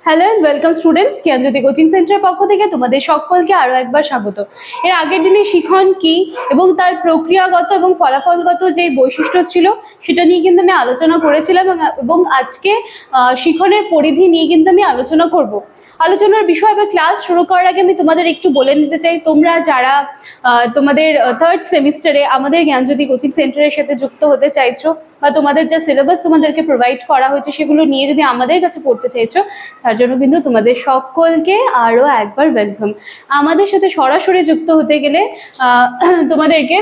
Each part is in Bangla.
Hello and welcome students, Gyanjyoti coaching সেন্টারের পক্ষ থেকে তোমাদের সকলকে আরো একবার স্বাগত। এর আগের দিনে শিখন কি এবং তার প্রক্রিয়াগত এবং ফলাফলগত যে বৈশিষ্ট্য ছিল সেটা নিয়ে কিন্তু আমি আলোচনা করেছিলাম এবং আজকে শিখনের পরিধি নিয়ে কিন্তু আমি আলোচনা করব। আলোচনার বিষয় বা ক্লাস শুরু করার আগে আমি তোমাদের একটু বলে নিতে চাই, তোমরা যারা তোমাদের থার্ড সেমিস্টারে আমাদের জ্ঞানজ্যোতি কোচিং সেন্টারের সাথে যুক্ত হতে চাইছো বা তোমাদের যা সিলেবাস তোমাদেরকে প্রোভাইড করা হয়েছে সেগুলো নিয়ে যদি আমাদের কাছে পড়তে চাইছো, তার জন্য কিন্তু তোমাদের সকলকে আরো একবার ওয়েলকাম। আমাদের সাথে সরাসরি যুক্ত হতে গেলে তোমাদেরকে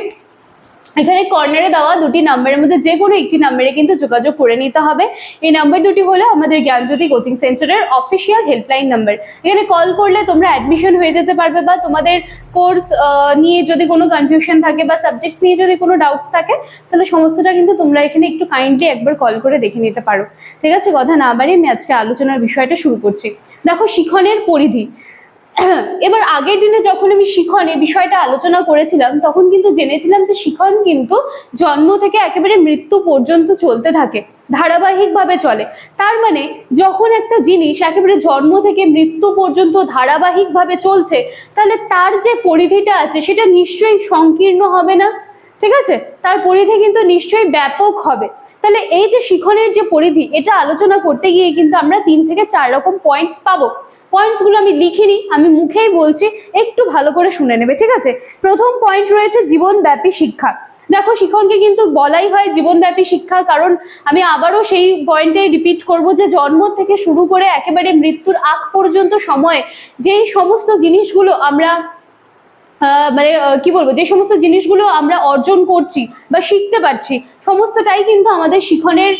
এখানে কর্নারে দেওয়া দুটি নাম্বারের মধ্যে যে কোনো একটি নাম্বারে কিন্তু যোগাযোগ করে নিতে হবে। এই নাম্বার দুটি হলো আমাদের জ্ঞানজ্যোতি কোচিং সেন্টারের অফিসিয়াল হেল্পলাইন নাম্বার। এখানে কল করলে তোমরা অ্যাডমিশন হয়ে যেতে পারবে বা তোমাদের কোর্স নিয়ে যদি কোনো কনফিউশন থাকে বা সাবজেক্টস নিয়ে যদি কোনো ডাউটস থাকে, তাহলে সমস্তটা কিন্তু তোমরা এখানে একটু কাইন্ডলি একবার কল করে দেখে নিতে পারো। ঠিক আছে, কথা না বাড়িয়ে আমি আজকে আলোচনার বিষয়টা শুরু করছি। দেখো, শিখনের পরিধি। এবার আগের দিনে যখন আমি শিখন এই বিষয়টা আলোচনা করেছিলাম তখন কিন্তু জেনেছিলাম যে শিখন কিন্তু জন্ম থেকে একেবারে মৃত্যু পর্যন্ত চলতে থাকে, ধারাবাহিকভাবে চলে। তার মানে যখন একটা জিনিস একেবারে জন্ম থেকে মৃত্যু পর্যন্ত ধারাবাহিকভাবে চলছে, তাহলে তার যে পরিধিটা আছে সেটা নিশ্চয়ই সংকীর্ণ হবে না। ঠিক আছে, তার পরিধি কিন্তু নিশ্চয়ই ব্যাপক হবে। তাহলে এই যে শিখনের যে পরিধি, এটা আলোচনা করতে গিয়ে কিন্তু আমরা 3 থেকে 4 রকম পয়েন্টস পাবো। পয়েন্টসগুলো আমি লিখিনি, আমি মুখেই বলছি, একটু ভালো করে শুনে নেবে। ঠিক আছে, প্রথম পয়েন্ট রয়েছে জীবনব্যাপী শিক্ষা। দেখো, শিখনকে কিন্তু বলাই হয় জীবনব্যাপী শিক্ষা, কারণ আমি আবারও সেই পয়েন্টে রিপিট করব যে জন্ম থেকে শুরু করে একেবারে মৃত্যুর আগ পর্যন্ত সময়ে যেই সমস্ত জিনিসগুলো আমরা মানে কি বলবো, যে সমস্ত জিনিসগুলো আমরা অর্জন করছি বা শিখতে পারছি, সমস্তটাই কিন্তু আমাদের শিখনের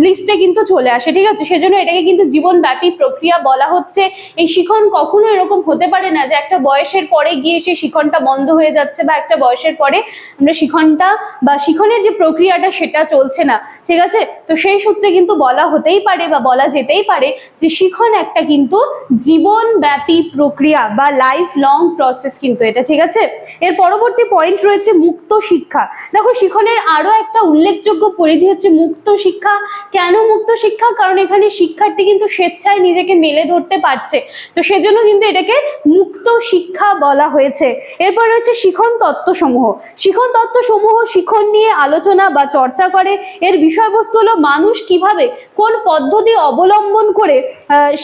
লিস্টে কিন্তু চলে আসে। ঠিক আছে, সেজন্য এটাকে কিন্তু জীবনব্যাপী প্রক্রিয়া বলা হচ্ছে। এই শিখন কখনো এরকম হতে পারে না যে একটা বয়সের পরে গিয়ে সেই শিখনটা বন্ধ হয়ে যাচ্ছে বা একটা বয়সের পরে আমরা শিখনটা বা শিখনের যে প্রক্রিয়াটা সেটা চলছে না। ঠিক আছে, তো সেই সূত্রে কিন্তু বলা হতেই পারে বা বলা যেতেই পারে যে শিখন একটা কিন্তু জীবনব্যাপী প্রক্রিয়া বা লাইফ লং প্রসেস কিন্তু এটা। ঠিক আছে, এর পরবর্তী পয়েন্ট রয়েছে মুক্ত শিক্ষা। দেখো, শিখনের আরো একটা উল্লেখযোগ্য পরিধি হচ্ছে মুক্ত শিক্ষা। কেন মুক্ত শিক্ষা? কারণ এখানে শিক্ষার্থী কিন্তু স্বেচ্ছায় নিজেকে মেলে ধরতে পারছে, তো সেজন্য কিন্তু এটাকে মুক্ত শিক্ষা বলা হয়েছে। এরপর রয়েছে শিখন তত্ত্বসমূহ। শিখন তত্ত্বসমূহ শিখন নিয়ে আলোচনা বা চর্চা করে। এর বিষয়বস্তু হলো মানুষ কিভাবে কোন পদ্ধতি অবলম্বন করে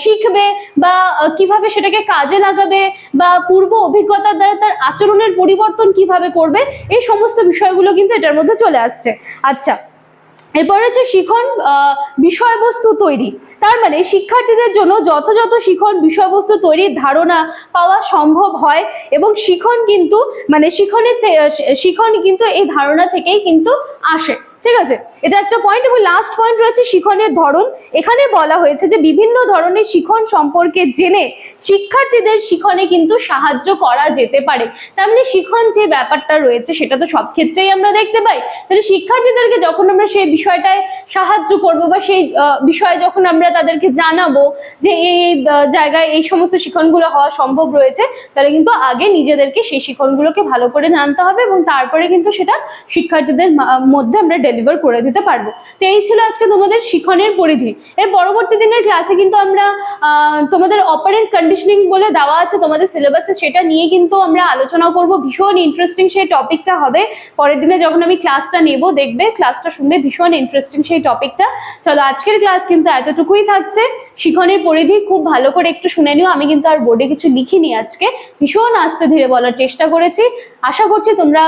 শিখবে বা কিভাবে সেটাকে কাজে লাগাবে বা পূর্ব অভিজ্ঞতার দ্বারা তার আচরণের পরিবর্তন কিভাবে করবে, এই সমস্ত বিষয়গুলো কিন্তু এটার মধ্যে চলে আসছে। আচ্ছা, এরপরে হচ্ছে শিখন বিষয়বস্তু তৈরি। তার মানে শিক্ষার্থীদের জন্য যথাযথ শিখন বিষয়বস্তু তৈরির ধারণা পাওয়া সম্ভব হয় এবং শিখন কিন্তু মানে শিখন কিন্তু এই ধারণা থেকেই কিন্তু আসে। ঠিক আছে, এটা একটা পয়েন্ট। এবং লাস্ট পয়েন্ট রয়েছে শিখনের ধরন। এখানে বলা হয়েছে যে বিভিন্ন ধরনের শিখন সম্পর্কে জেনে শিক্ষার্থীদের শিখনে কিন্তু সাহায্য করা যেতে পারে। তার মানে শিখন যে ব্যাপারটা রয়েছে সেটা তো সব ক্ষেত্রেই আমরা দেখতে পাই, তাহলে শিক্ষার্থীদেরকে যখন আমরা সেই বিষয়টায় সাহায্য করব বা সেই বিষয়ে যখন আমরা তাদেরকে জানাবো যে এই জায়গায় এই সমস্ত শিখনগুলো হওয়া সম্ভব রয়েছে, তাহলে কিন্তু আগে নিজেদেরকে সেই শিখনগুলোকে ভালো করে জানতে হবে এবং তারপরে কিন্তু সেটা শিক্ষার্থীদের মধ্যে আমরা ডেলিভার করে দিতে পারবো। তো এই ছিল আজকে তোমাদের শিখনের পরিধি। এর পরবর্তী দিনের ক্লাসে কিন্তু আমরা তোমাদের অপারেন্ট কন্ডিশনিং বলে দেওয়া আছে তোমাদের সিলেবাসে, সেটা নিয়ে কিন্তু আমরা আলোচনা করব। ভীষণ ইন্টারেস্টিং সেই টপিকটা হবে। পরের দিনে যখন আমি ক্লাসটা নেব, দেখবে ক্লাসটা শুনবে, ভীষণ ইন্টারেস্টিং সেই টপিকটা। চলো, আজকের ক্লাস কিন্তু এতটুকুই থাকছে। শিখনের পরিধি খুব ভালো করে একটু শুনে নিও। আমি কিন্তু আর বোর্ডে কিছু লিখিনি আজকে, ভীষণ আস্তে ধীরে বলার চেষ্টা করেছি। আশা করছি তোমরা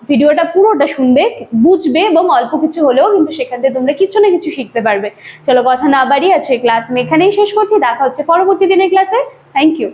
ভিডিওটা পুরোটা শুনবে, বুঝবে এবং অল্প কিছু হলেও কিন্তু সেখান থেকে তোমরা কিছু না কিছু শিখতে পারবে। চলো, কথা না বাড়িয়ে আজকে ক্লাস আমি এখানেই শেষ করছি। দেখা হচ্ছে পরবর্তী দিনের ক্লাসে। Thank you.